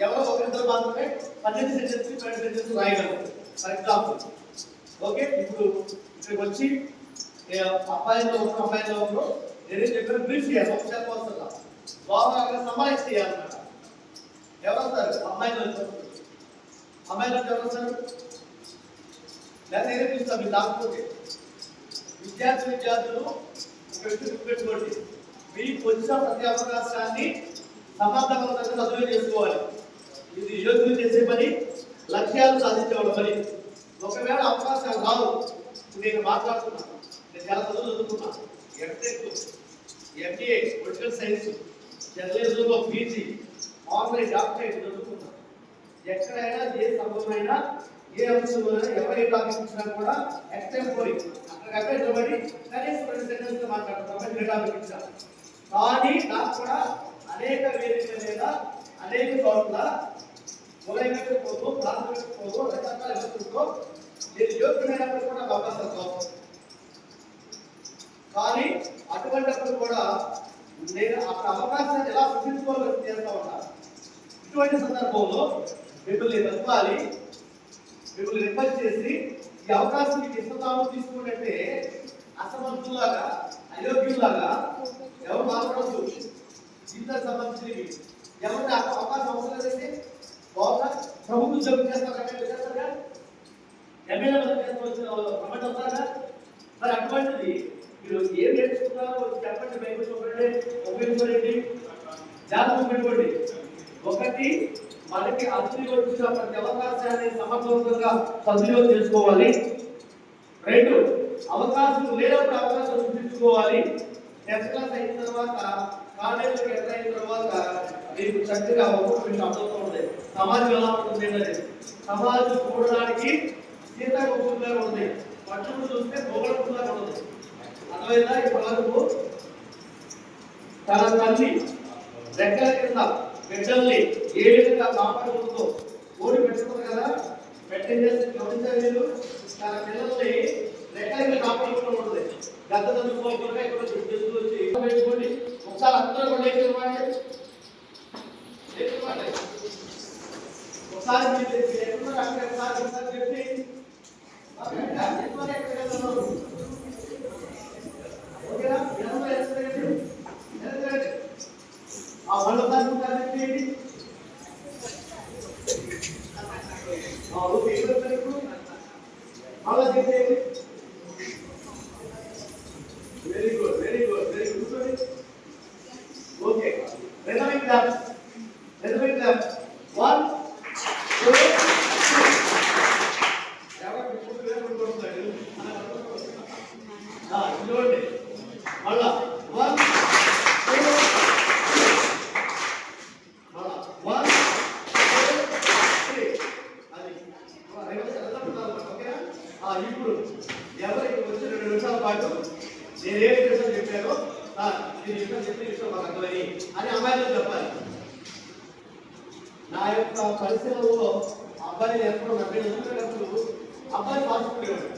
ఎవరో ఒకరిద్దరు మాత్రమే 12 సెంటెన్స్ 12 సెంటెన్స్ రాయగలరు. For example okay. ఇప్పుడు ఇక్కడికి వచ్చి అబ్బాయిలో నేనేం చెప్పాను? బ్రీఫ్ చేయాలి. ఒక చెప్పవలసిందా బాగా సమావేశం చేయాలన్నమాట. ఎవరు వస్తారు? అమ్మాయిలు ఎవరు వస్తారు? లేదా నేనే చూస్తాను. మీరు రాకపోతే విద్యార్థులు ఒక వ్యక్తి గుర్తుపెట్టుకోండి, మీకు వచ్చిన ప్రతి అవకాశాన్ని సమర్థవంతంగా సద్వినియోగం చేసుకోవాలి. ఇది యోగ్యులు చేసే పని, లక్ష్యాలు సాధించేవాళ్ళ పని. ఒకవేళ అవకాశాలు రావు, నేను మాట్లాడుతున్నాను, నేను చాలా చదువుతున్నా, ఎంటెక్, ఎంబీఏ, పొలిటికల్ సైన్స్, జర్నలిజంలో పీజీ, ఆన్లైన్ డాక్టరేట్ చదువుకున్నాను. ఎక్కడైనా ఏ సంభవమైనా ఏ అంశంలోనైనా ఎవరి టాపిక్ ఇచ్చినా కూడా ఎక్స్టెంపోరీ అక్కడికక్కడ నిలబడి కనీసం 2 సెంటెన్స్ మాట్లాడుతున్నాం. ఏ టాపిక్ ఇచ్చా కానీ నాకు కూడా అనేక వేదికల మీద అనేక చోట్ల ఉదయపోతూ ప్రాథమికపోతూ రకరకాల వ్యక్తులతో నేను యోగ్యమైనప్పుడు కూడా అవకాశం కావు. కానీ అటువంటిప్పుడు కూడా నేను అక్కడ అవకాశాన్ని ఎలా సృష్టించుకోవాలని చేస్తా ఉంటాను. ఇటువంటి సందర్భంలో మిమ్మల్ని వెతకాలి, మిమ్మల్ని రిక్వెస్ట్ చేసి ఈ అవకాశం మీకు ఇస్తాము తీసుకుంటే అసమర్థులాగా అయోగ్యులాగా ఎవరు మాట్లాడద్దు. జీవితానికి సంబంధించినవి ఎవరికి అవకాశం అవసరం లేదంటే బాగా ప్రభుత్వం జబ్బు చేస్తారా, ఎమ్మెల్యే రమ్మంటారా? మరి అటువంటిది మీరు ఏం నేర్చుకున్నారో చెప్పండి, బయట చూడండి, ఉపయోగించుకోండి, జాగ్రత్త పెట్టుకోండి. ఒకటి, మనకి అభివృద్ధి వచ్చిన ప్రతి అవకాశాన్ని సమర్థవంతంగా సద్వినియోగం చేసుకోవాలి. రెండు, అవకాశం లేనప్పుడు అవకాశం సృష్టించుకోవాలి. టెన్త్ క్లాస్ అయిన తర్వాత కాలేజీకి ఎంటర్ అయిన తర్వాత మీకు చక్కగా ఒక్కొక్క అర్థంతో ఉంది సమాజం ఎలా ఉంటుంది అనేది. సమాజం చూడడానికి సీతాకోపుగా ఉంది, పట్టును చూస్తే మొగలపుగా ఉంది. అర్థమైందా? ఇప్పటివరకు తన తల్లి రెక్కల కింద బిడ్డల్ని ఏ విధంగా కాపాడుతుందో ఓడి పెట్టుకుంది కదా, పెట్టేసి గమనించారు మీరు. తన పిల్లల్ని రెక్కల కింద కాపాడుతూ ఉంటుంది. గత చదువుకోకుండా ఇక్కడ వచ్చి పెట్టుకోండి. ఒకసారి అందరూ కూడా ఒకసారి చెప్పి ఆ మళ్ళీ very good, very good, very good. Okay, rhythmic clap, rhythmic clap. 1 2 ఎవరు ఇప్పుడు వేరు కొడుతున్నాడు చూడండి. మళ్ళా 1 2 మళ్ళా 1 2 3 అది ఓకేనా? ఇప్పుడు ఎవరికి వచ్చి 2 నిమిషాల పాటు నేనే విషయం చెప్పాను నేను విషయం చెప్పిన విషయం మాకు అర్థమని అని అమ్మాయిలు చెప్పాలి. నా యొక్క పరిశీలనలో అబ్బాయిని ఎప్పుడు 70 నిమిషాలప్పుడు అబ్బాయి పాల్చుకునేవాడు.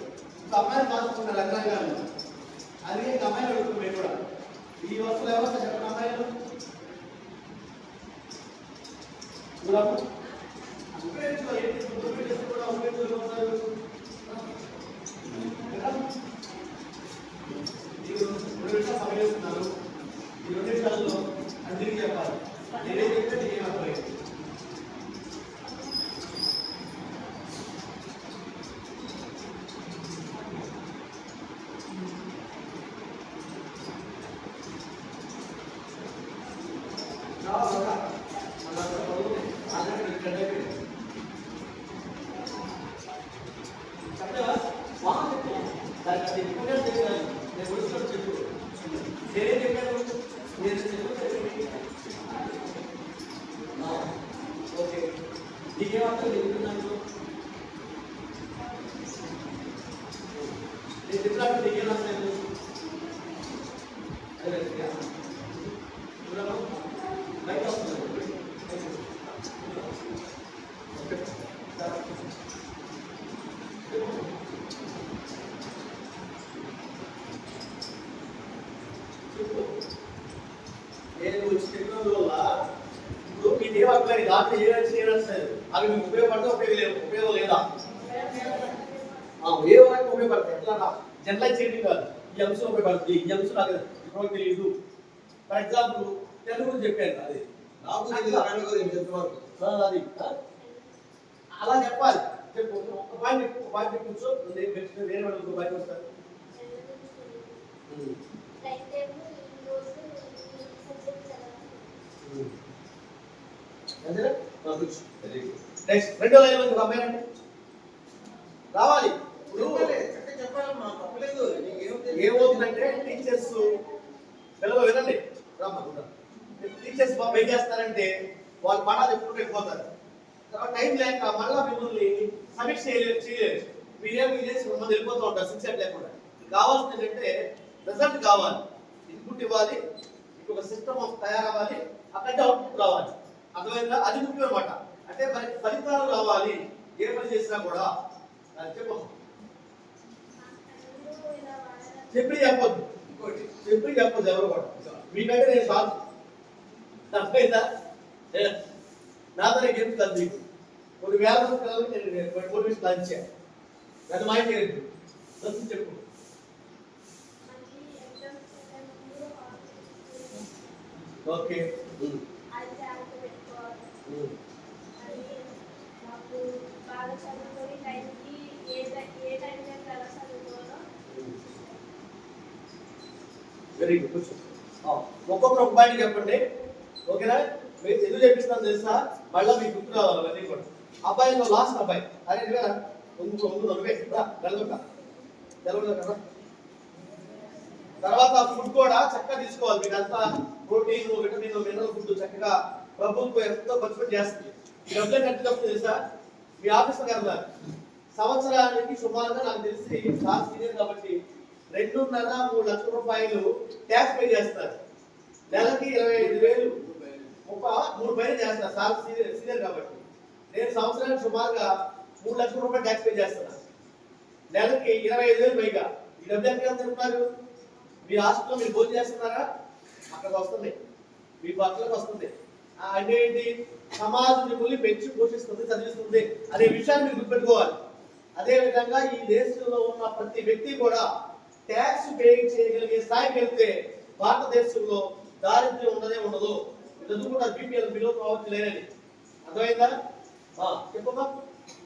అమ్మాయిని పాల్చుకున్నారు రంగాలు. అది అమ్మాయిని అడుగుతున్నాయి కూడా. ఈ వస్తువులు ఎవరు చెప్పండి అమ్మాయిలు కూడా సమయిస్తున్నారు. ఈ 2 నిమిషాల్లో అందరికీ చెప్పాలి. నేనేం చెప్తే నీకేం అర్థమైంది. ఓకే, నీకేమంటారు చెప్తున్నాను నేను చెప్పినప్పుడు నీకేం వస్తాను బయట వస్తున్నాను. నేను వచ్చి టెక్నాలజీ వల్ల ఇప్పుడు మీ దేవాలయాన్ని దాంట్లో చేయలేదు. అవి మీకు ఉపయోగపడితే ఉపయోగం లేదా? ఏ వారికి ఉపయోగపడతాయి? ఎట్లా జనరలైజ్ చేయడం కాదు. ఈ అంశం ఉపయోగపడుతుంది, ఈ అంశం నాకు ఇప్పుడు తెలియదు. ఫర్ ఎగ్జాంపుల్ తెలుగు గురించి చెప్పాను, అది నాకు అది అలా చెప్పాలి. చెప్పు ఒక పాయింట్ కూర్చో, వేరే వాళ్ళు బయట వస్తారు. నెక్స్ట్ రెండో లైన్ లో అమ్మాయినండి రావాలి. ఏమవుతుందంటే టీచర్స్ పిల్లలు వినండి, టీచర్స్ బాబు ఏం చేస్తారంటే వాళ్ళు పాఠాలు చెప్పుకుంటూ వెళ్ళిపోతారు. తర్వాత టైం లేక మళ్ళీ మిమ్మల్ని సమీక్ష చేయలేరు. మీరేం చేసి మిమ్మల్ని వెళ్ళిపోతూ ఉంటారు సిన్సియర్ లేకుండా. కావాల్సింది ఏంటంటే రిజల్ట్ కావాలి, ఇన్పుట్ ఇవ్వాలి, మీకు ఒక సిస్టమ్ ఆఫ్ తయారవ్వాలి, అక్కడే అవుట్పుట్ రావాలి. అర్థమైందా? అది ముఖ్యం అనమాట. అంటే మనకి ఫలితాలు రావాలి ఏ పని చేసినా కూడా. చెప్పు చెప్పొద్దు, ఎవరు కూడా మీకంటే నేను సార్. అర్థమైందా? నా దగ్గర గేమ్స్ కాదు మీకు కొన్ని వేల మంది పిల్లలకి నేను మోటివేషన్ లాంచ్ చేయాలి అది మా ఇంటి చెప్పు ఓకే వెరీ గుడ్ ఒక్కొక్కరు ఒక పాయింట్ చెప్పండి ఓకేనా మీరు ఎందుకు చెప్పిస్తాను తెలుసా మళ్ళీ మీకు గుర్తు రావాలి అవన్నీ కూడా అబ్బాయిలో లాస్ట్ అబ్బాయి అరే నువ్వేనా నువ్వే వెళ్ళకుండా కదా తర్వాత ఫుడ్ కూడా చక్కగా తీసుకోవాలి మీకు అంతా ప్రోటీన్ విటమిన్ మినరల్ ఫుడ్ చక్కగా ప్రభుత్వం ఎంతో ఖర్చు చేస్తుంది ఈ డబ్బులు ఎంత డబ్బు తెలుసా మీ ఆఫీస్ గారు సంవత్సరానికి సుమారుగా నాకు తెలిసి సార్ సీనియర్ కాబట్టి 2.5-3 లక్షల రూపాయలు ట్యాక్స్ పే చేస్తారు నెలకి 25,000 3 పైన చేస్తారు సార్ సీనియర్ కాబట్టి నేను సంవత్సరానికి సుమారుగా 3 లక్షల రూపాయలు ట్యాక్స్ పే చేస్తున్నాను నెలకి 25,000 పైగా ఈ డబ్బులు ఎక్కడ తింటున్నారు మీ హాస్టల్లో మీరు భోజనం చేస్తున్నారా అక్కడ వస్తుంది మీ బట్టలకు వస్తుంది అంటే ఏంటి సమాజం మిమ్మల్ని పెంచి పోషిస్తుంది చదివిస్తుంది అనే విషయాన్ని మీరు గుర్తుపెట్టుకోవాలి అదే విధంగా ఈ దేశంలో ఉన్న ప్రతి వ్యక్తి కూడా ట్యాక్స్ పే చేయగలిగే స్థాయికి వెళ్తే భారతదేశంలో దారిద్ర్యం ఉండదు చదువుకుంటారు బీపీఎల్ బిలో కావచ్చు లేదని అర్థమైందా చెప్పమ్మా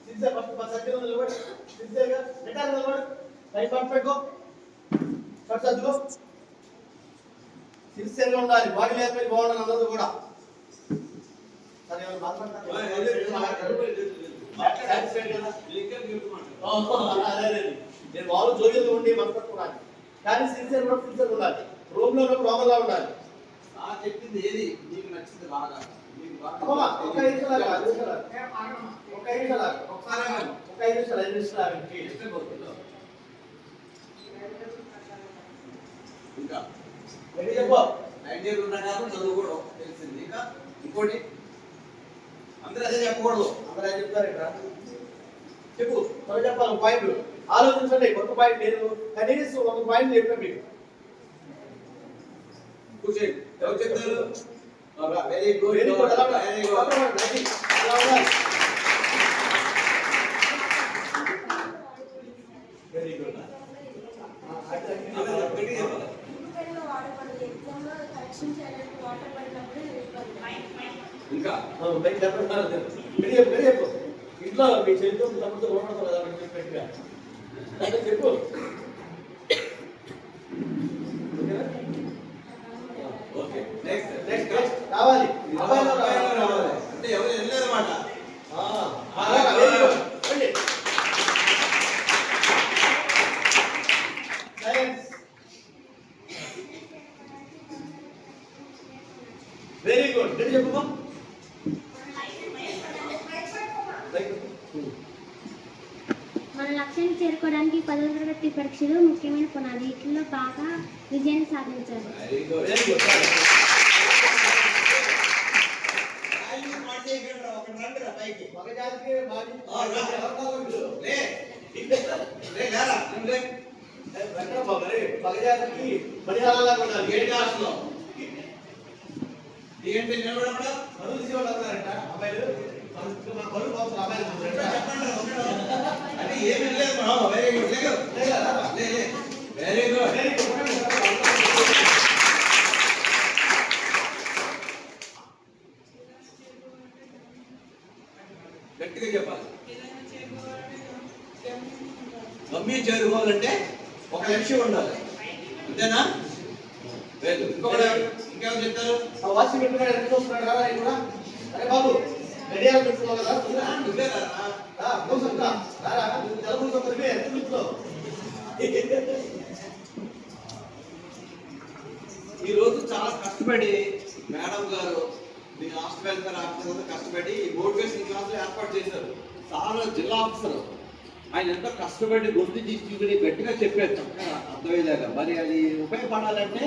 సిన్సియర్ ఫస్ట్ మా సత్యం నిలబడి సిన్సియర్గా రిటైర్ నిలబడి టైం పాటు పెట్టుకో షర్ట్ చదువుకో సిన్సియర్గా ఉండాలి బాడీ లేకపోతే బాగుండాలి అందరూ కూడా సరే నేను వాళ్ళు జోగిలో ఉండి మనపట్టుకోవాలి కానీ సిన్సియర్ ఉండాలి రూమ్ లో రోమల్లా ఉండాలి చెప్పింది ఏది నీకు నచ్చింది బాగా ఇంకా ఐడియా ప్రకారం చదువు కూడా తెలిసింది ఇంకా ఇంకోటి అందరూ అదే చెప్పకూడదు అందరూ ఏం చెప్తారేట చెప్పు మనం చెప్పాలి పాయింట్ ఆలోచించండి కొత్త పాయింట్ నేను కనీసం ఒక పాయింట్ చెప్పాను మీకు కూర్చోండి ఎవరు చెప్తారు very good very good very good ఇంకా ఇంట్లో మీ చేతితో తమ్ముతో ఓడతారు కదా చెప్పినట్టుగా చెప్పు ఓకే నెక్స్ట్ నెక్స్ట్ రావాలి అంటే ఎవరు వెళ్ళలేదన్నమాట వెరీ గుడ్ చెప్పు మన లక్ష్యాన్ని చేరుకోవడానికి 10వ తరగతి పరీక్షలు ముఖ్యమైన పునాది వీటిలో బాగా విజయాన్ని సాధించాలి ఏమి లేదు వెరీ గుడ్ వెరీ గుడ్ గట్టిగా చెప్పాలి గమ్యం చేరుకోవాలంటే ఒక లక్ష్యం ఉండాలి అంతేనా లేదు ఇంకెవరు చెప్తారు వాషింగ్ మెషిన్ ఎంత చూస్తున్నాడు కదా కూడా అరే బాబు రెడీగా పెట్టుకున్నావు కదా నువ్వే ఈ రోజు చాలా కష్టపడి మేడం గారు మీ రాష్ట్ర వెల్ఫేర్ ఆఫీసర్ కష్టపడి ఈ మోటివేషన్ క్లాసులు ఏర్పాటు చేశారు చాలా జిల్లా ఆఫీసర్ ఆయన ఎంతో కష్టపడి గొంతు తీసుకుని గట్టిగా చెప్పారు చక్కగా అర్థమయ్యేలాగా మరి అది ఉపయోగపడాలంటే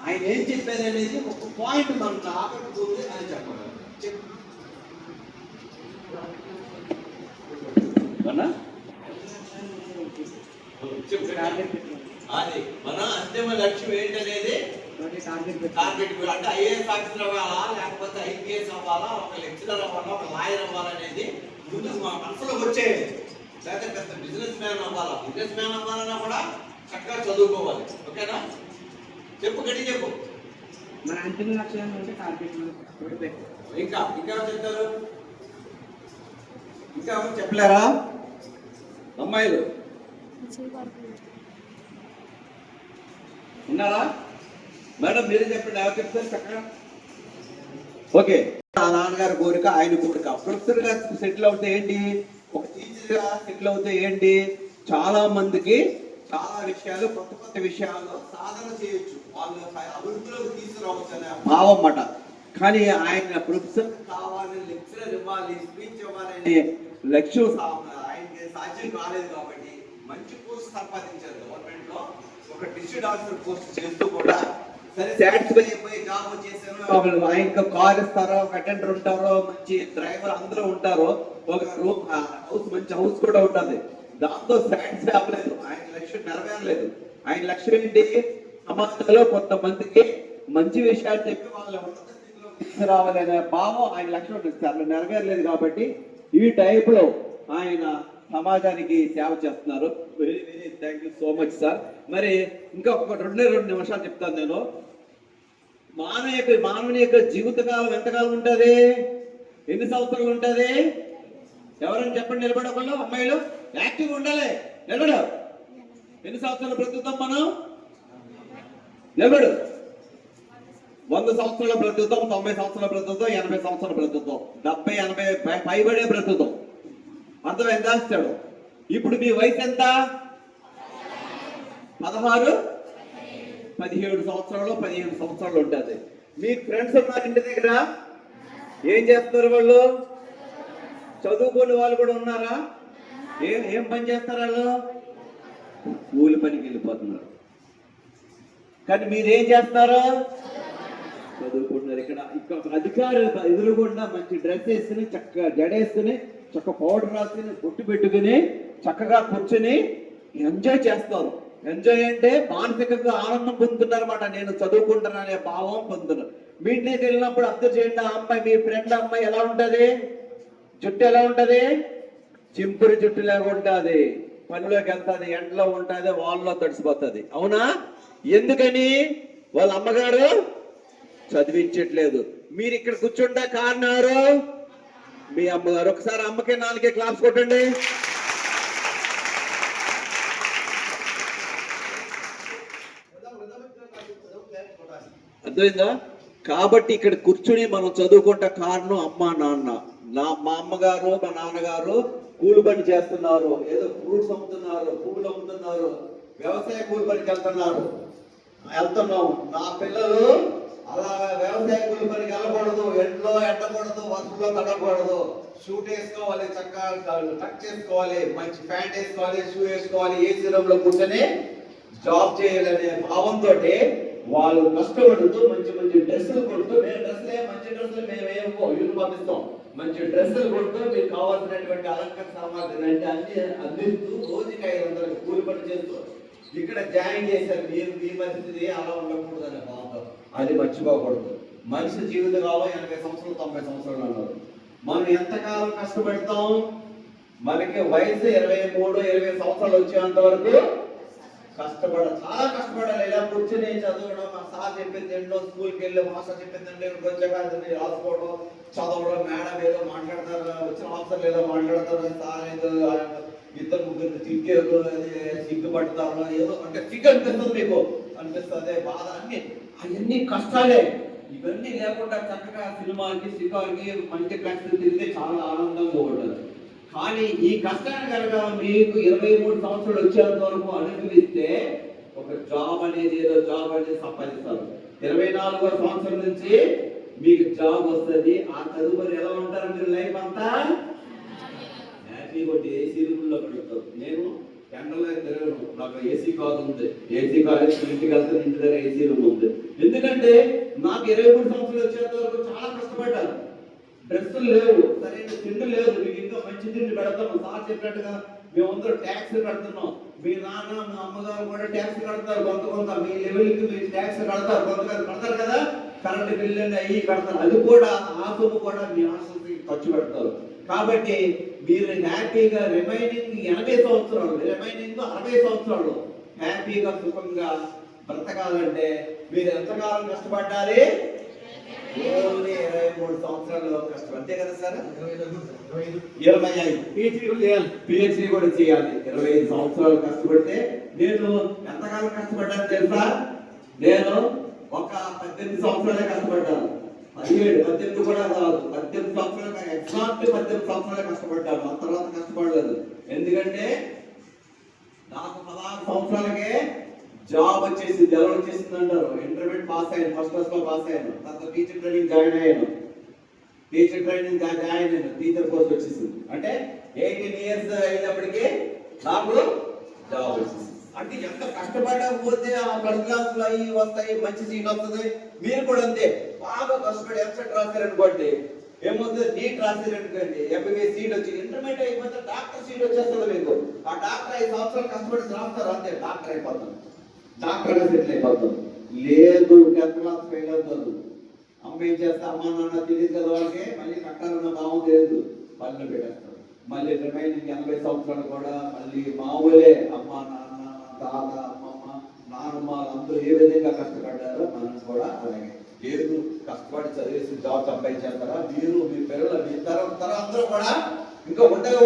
ఆయన ఏం చెప్పారు అనేది ఒక పాయింట్ మనకు ఆకట్టుకుంది అని చెప్పాలి అది మన అంతిమ లక్ష్యం ఏంటనేది టార్గెట్ అంటే ఐఏఎస్ ఆఫీసర్ అవ్వాలా, లేకపోతే ఐపీఎస్ అవ్వాలా, ఒక లెక్చరర్ అవ్వాలా, ఒక లాయర్ అవ్వాలనేది ముందు మా మనసులోకి వచ్చేది. లేకపోతే పెద్ద బిజినెస్ మ్యాన్ అవ్వాలా, బిజినెస్ మ్యాన్ అవ్వాలన్నా కూడా చక్కగా చదువుకోవాలి. ఓకేనా? చెప్పు, గట్టి చెప్పు. మన అంతిమ లక్ష్యం అంటే టార్గెట్ ఇంకా చెప్తారు, ఇంకా చెప్పలేరా అమ్మాయిలు ఉన్నారా? మేడం మీరే చెప్పండి, ఎవరు చెప్తారు చక్కగా? ఓకే, ఆ నాన్నగారి కోరిక, ఆయన కోరిక. ప్రొఫెసర్ గా సెటిల్ అవుతే ఏంటి, ఒక టీచర్ గా సెటిల్ అవుతే ఏంటి, చాలా మందికి చాలా విషయాలు, కొత్త కొత్త విషయాలు సాధన చేయొచ్చు, వాళ్ళు అభివృద్ధిలోకి తీసుకురావచ్చు అనే భావం అన్నమాట. కానీ ఆయన ప్రొఫెసర్ కావాలి, లెక్చరర్ ఇవ్వాలి, స్పీచ్ ఇవ్వాలనే లక్ష్యం ఆయనకి సాధ్యం కాలేదు. కాబట్టి మంచి పోస్ట్ సంపాదించారు గవర్నమెంట్ లో, ఒక డిస్ట్రిక్ట్ ఆఫీసర్ పోస్ట్ చేస్తూ కూడా సరే సాటిస్ఫై అయిపోయి జాబ్ వచ్చేసారు. ఆయనకు కార్ ఇస్తారో, ఒక అటెండర్ ఉంటారో, మంచి డ్రైవర్ అందరూ ఉంటారో, ఒక రూమ్ హౌస్, మంచి హౌస్ కూడా ఉంటుంది. దాంతో సాటిస్ఫై అవ్వలేదు, ఆయన లక్ష్యం నెరవేరలేదు. ఆయన లక్ష్యం ఏంటి, సమాజంలో కొంతమందికి మంచి విషయాలు చెప్పి వాళ్ళ ఉన్నత స్థితిలో తీసుకురావాలనే భావం ఆయన లక్ష్యం ఉంటుంది. నెరవేరలేదు కాబట్టి ఈ టైప్ లో ఆయన సమాజానికి సేవ చేస్తున్నారు. Very very thank you so much sir. మరి ఇంకా ఒక 2 నిమిషాలు చెప్తాను నేను. మానవుని యొక్క జీవితకాలం ఎంతకాలం ఉంటుంది, ఎన్ని సంవత్సరాలు ఉంటుంది? ఎవరైనా చెప్పండి, నిలబడకుండా అమ్మాయిలు యాక్టివ్ ఉండాలి. నిలబడు. ఎన్ని సంవత్సరాలు బ్రతుకుతాం మనం? నిలబడు. 100 సంవత్సరాలు బ్రతుకుతాం, 90 సంవత్సరాలు బ్రతుకుతాం, 80 సంవత్సరాలు బ్రతుకుతాం, 70, 80 పైబడే బ్రతుకుతాం. అర్థమైందా? ఇస్తాడు. ఇప్పుడు మీ వయసు ఎంత? 16, 17 సంవత్సరాలు, 15 సంవత్సరాలు ఉంటుంది. మీ ఫ్రెండ్స్ ఉన్నారు ఇంటి దగ్గర, ఏం చేస్తున్నారు వాళ్ళు? చదువుకునే వాళ్ళు కూడా ఉన్నారా? ఏం పని చేస్తారు వాళ్ళు? కూలి పనికి వెళ్ళిపోతున్నారు. కానీ మీరేం చేస్తున్నారు? చదువుకుంటున్నారు. ఇక్కడ అధికారులు ఎదురుగుండా మంచి డ్రెస్ వేసుకుని, చక్కగా జడేసుకుని, చక్క పౌడర్ రాసుకుని, బొట్టు పెట్టుకుని, చక్కగా కూర్చుని ఎంజాయ్ చేస్తారు. ఎంజాయ్ అంటే మానసికంగా ఆనందం పొందుతున్నారు అన్నమాట. నేను చదువుకుంటున్నా అనే భావం పొందుతున్నారు. మీ ఇంటికి వెళ్ళినప్పుడు అర్థం చేయండి, ఆ అమ్మాయి, మీ ఫ్రెండ్ అమ్మాయి ఎలా ఉంటది? జుట్టు ఎలా ఉంటది? చింపురి జుట్టు లాగా ఉంటుంది. పనిలోకి వెళ్తుంది, ఎండలో ఉంటుంది, వాళ్ళలో తడిసిపోతుంది. అవునా? ఎందుకని? వాళ్ళ అమ్మగారు చదివించట్లేదు. మీరు ఇక్కడ కూర్చుంటే కారణారు మీ అమ్మగారు. ఒకసారి అమ్మకే 4 క్లాప్స్ కొట్టండి. అర్థమైందా? కాబట్టి ఇక్కడ కూర్చుని మనం చదువుకుంటే కారణం అమ్మ నాన్న. మా అమ్మగారు, మా నాన్నగారు కూలి పని చేస్తున్నారు, ఏదో ఫ్రూట్స్ అమ్ముతున్నారు, పువ్వులు అమ్ముతున్నారు, వ్యవసాయ కూలి పనికి వెళ్తున్నాం. నా పిల్లలు అలా వ్యవసాయ కూలి పనికి వెళ్ళకూడదు, ఎండలో ఎండకూడదు, వర్షంలో తడకూడదు, షూట్ వేసుకోవాలి, చక్కగా టక్ చేసుకోవాలి, మంచి ప్యాంట్ వేసుకోవాలి, షూ వేసుకోవాలి, ఏసీ రూమ్ లో కూర్చొని జాబ్ చేయాలనే భావంతో వాళ్ళు కష్టపడుతూ మంచి మంచి డ్రెస్సులు కొడుతూ, మంచి డ్రెస్సులు మేము యూనిఫామ్ ఇస్తాం, మంచి డ్రెస్సులు కొడుతూ మీకు కావాల్సినటువంటి అలంకరణ సామాగ్రి అంటే అన్ని అందిస్తూ రోజుకి 500 కూలి పని చేస్తూ ఇక్కడ జాయిన్ చేశారు. మీరు మీ పరిస్థితి అలా ఉండకూడదు అనే భావంతో అది మర్చిపోకూడదు. మనిషి జీవిత కాలం 80 సంవత్సరాలు, 90 సంవత్సరాలు అన్నారు. మనం ఎంతకాలం కష్టపడతాం? మనకి వయసు 23, 20 సంవత్సరాలు వచ్చేంత వరకు చాలా కష్టపడాలి. ఇలా కూర్చొని చదవడం, మా సార్ చెప్పింది ఏంటో, స్కూల్కి వెళ్ళి మాస్టర్ చెప్పిందంటే వచ్చేకాదు రాసుకోవడం, చదవడం, మేడం ఏదో మాట్లాడతారు, వచ్చిన ఆఫీసర్లు ఏదో మాట్లాడతారు, సార్ ఏదో 2-3 తిరిగేదో సిగ్గుపడతారు, ఏదో అంటే సిగ్గు అనిపిస్తుంది, మీకు అనిపిస్తుంది, బాధ, అవన్నీ కష్టాలే. ఇవన్నీ లేకుండా చక్కగా సినిమాకి, సినిమాకి మంచి కష్టం తిరిగితే చాలా ఆనందంగా ఉంటుంది. కానీ ఈ కష్టాన్ని కనుక మీకు 23 సంవత్సరాలు వచ్చేంత వరకు అనుభవిస్తే ఒక జాబ్ అనేది సంపాదిస్తారు. 24వ సంవత్సరం నుంచి మీకు జాబ్ వస్తుంది. ఆ తదుపరి ఎలా ఉంటారు మీరు? లైఫ్ అంతా హ్యాపీ కొట్టి ఏసీ రూమ్ లో పెడతారు. నేను ఎండలో తిరగను, నాకు ఏసీ కార్ ఉంది, ఏసీ కార్ ఇంటికి వెళ్తాను, ఇంటి దగ్గర ఏసీ రూమ్ ఉంది. ఎందుకంటే నాకు 23 సంవత్సరాలు వచ్చేంత వరకు చాలా కష్టపడ్డాను. డ్రెస్సులు లేవు, సరైన తిండి లేదు, మీకు ఇంకా మంచి తిండి పెడతాము. సార్ చెప్పినట్టుగా మేమందరూ ట్యాక్స్ కడుతున్నాం, మీ నాన్న మా అమ్మగారు కూడా ట్యాక్స్ కడతారు, కొంత మీ లెవెల్కి మీరు ట్యాక్స్ కడతారు, కొంత కడతారు కదా, కరెంట్ బిల్లు అయ్యి కడతారు, అది కూడా ఆ సొమ్ము కూడా మీ హాస్టల్కి ఖర్చు పెడతారు. కాబట్టి మీరు హ్యాపీగా రిమైనింగ్ 80 సంవత్సరాలు, రిమైనింగ్ 60 సంవత్సరాలు హ్యాపీగా సుఖంగా బ్రతకాలంటే మీరు ఎంతకాలం కష్టపడాలి? ఓన్లీ 23 సంవత్సరాలు కష్టం, అంతే కదా సార్? 25 పిహెచ్డి కూడా చేయాలి. 25 సంవత్సరాలు కష్టపడితే నేను ఎంతకాలం కష్టపడ్డాను తెలుసా? నేను ఒక 18 సంవత్సరాలే కష్టపడ్డాను. 17, 18 కూడా కాదు, 18 సంవత్సరాలు, ఎగ్జాక్ట్ 18 సంవత్సరాలే కష్టపడ్డాను. ఆ తర్వాత కష్టపడలేదు. ఎందుకంటే నాకు 16 సంవత్సరాలకే జాబ్ వచ్చేసింది. ఎలా వచ్చేసింది అంటారు? ఇంటర్మీడియట్ పాస్ అయ్యాను, ఫస్ట్ క్లాస్ లో పాస్ అయ్యాను. తర్వాత టీచర్ ట్రైనింగ్ జాయిన్ అయ్యాను. టీచర్ కోర్స్ వచ్చేసింది. అంటే 18 ఇయర్స్ అయినప్పటికీ నాకు జాబ్ వచ్చేసింది. అంటే ఎంత కష్టపడకపోతే ఆ ఫస్ట్ క్లాస్ లో అవి వస్తాయి, మంచి సీట్ వస్తుంది. మీరు కూడా అంతే బాగా కష్టపడి ఎంసెట్ రాశారనుకోండి, ఏమవుతుంది? నీట్ రాశారనుకోండి, ఎంబీబీఎస్ సీట్ వచ్చి, ఇంటర్మీడియట్ అయిపోతే డాక్టర్ సీట్ వచ్చేస్తుంది మీకు. ఆ డాక్టర్ 5 సంవత్సరాలు కష్టపడి రాస్తారు, అంతే డాక్టర్ అయిపోతాం, డాక్టర్ సెటిల్ అయిపోతాం. లేదు 10th క్లాస్ ఫెయిల్ అవుతుంది. అమ్మ ఏం చేస్తా, అమ్మ నాన్న తెలియదు కదా వాళ్ళకి, మళ్ళీ కట్టాలన్న భావం లేదు, పనులు పెట్టేస్తారు. మళ్ళీ రిమైనింగ్ 80 సంవత్సరాలు కూడా మళ్ళీ మామూలే. అమ్మ నాన్న, తాత, అమ్మమ్మ, నాన్నమ్మ అందరూ ఏ విధంగా కష్టపడ్డారో మనం కూడా అలాగే. లేదు కష్టపడి చదివేసి జాబ్ సంపాదించేస్తారా? మీరు, మీ పిల్లలు, మీ తరం అందరూ కూడా ఇంకా ఉండగా